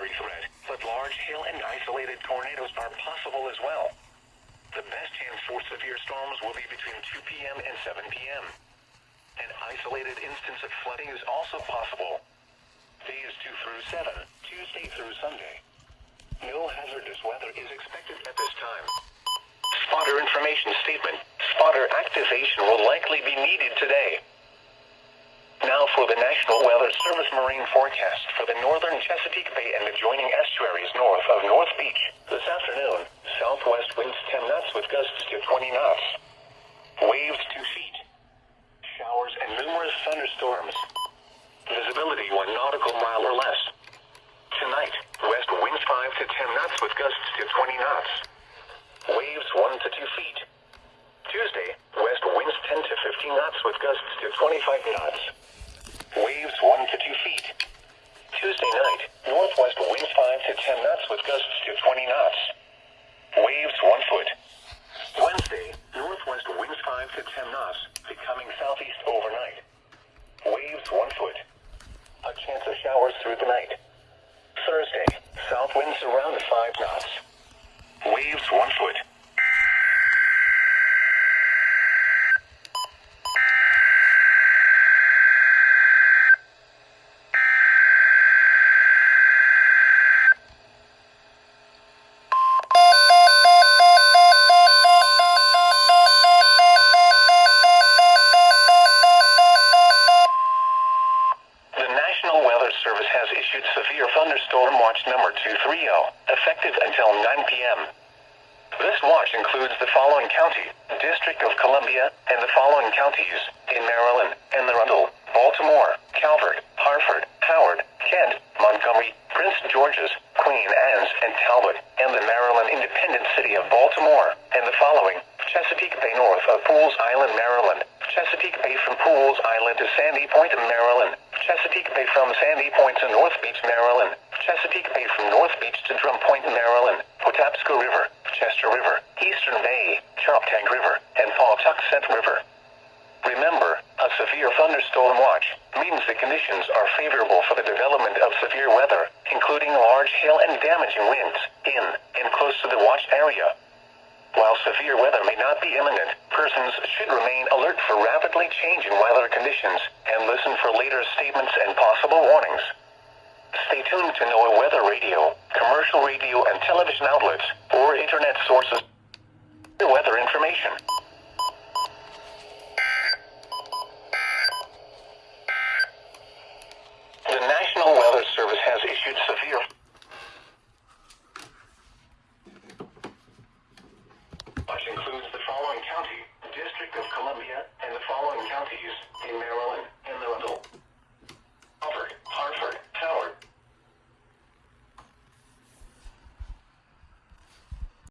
primary threat, but large hail and isolated tornadoes are possible as well. The best chance for severe storms will be between 2 p.m. and 7 p.m. An isolated instance of flooding is also possible. Days 2 through 7, Tuesday through Sunday. No hazardous weather is expected at this time. Spotter information statement. Spotter activation will likely be needed today. Now for the National Weather Service marine forecast for the northern Chesapeake Bay and adjoining estuaries north of North Beach. This afternoon, southwest winds 10 knots with gusts to 20 knots. Waves 2 feet. Showers and numerous thunderstorms. Visibility 1 nautical mile or less. Tonight, west winds 5 to 10 knots with gusts to 20 knots. Waves 1 to 2 feet. Tuesday, west winds 10 to 15 knots with gusts to 25 knots. Waves 1 to 2 feet. Tuesday night, northwest winds 5 to 10 knots with gusts to 20 knots. Waves 1 foot. Wednesday, northwest winds 5 to 10 knots, becoming southeast overnight. Waves 1 foot. A chance of showers through the night. Thursday, south winds around 5 knots. Waves 1 foot. Service has issued severe thunderstorm watch number 230, effective until 9 p.m. This watch includes the following county, District of Columbia, and the following counties in Maryland and the Arundel, Baltimore, Calvert, Hartford, Howard, Kent, Montgomery, Prince George's, Queen Anne's, and Talbot, and the Maryland Independent City of Baltimore, and the following, Chesapeake Bay north of Pools Island, Maryland, Chesapeake Bay from Pools Island to Sandy Point, Maryland, Chesapeake Bay from Sandy Point to North Beach, Maryland, Chesapeake Bay from North Beach to Drum Point, Maryland, Patapsco River, Chester River, Eastern Bay, Choptank River, and Pawtuxet River. Remember, a severe thunderstorm watch means the conditions are favorable for the development of severe weather, including large hail and damaging winds, in and close to the watch area. While severe weather may not be imminent, persons should remain alert for rapidly changing weather conditions and listen for later statements and possible warnings. Stay tuned to NOAA weather radio, commercial radio and television outlets, or internet sources for weather information. The National Weather Service has issued severe watch includes the following county, District of Columbia, and the following counties in Maryland and the Arundel.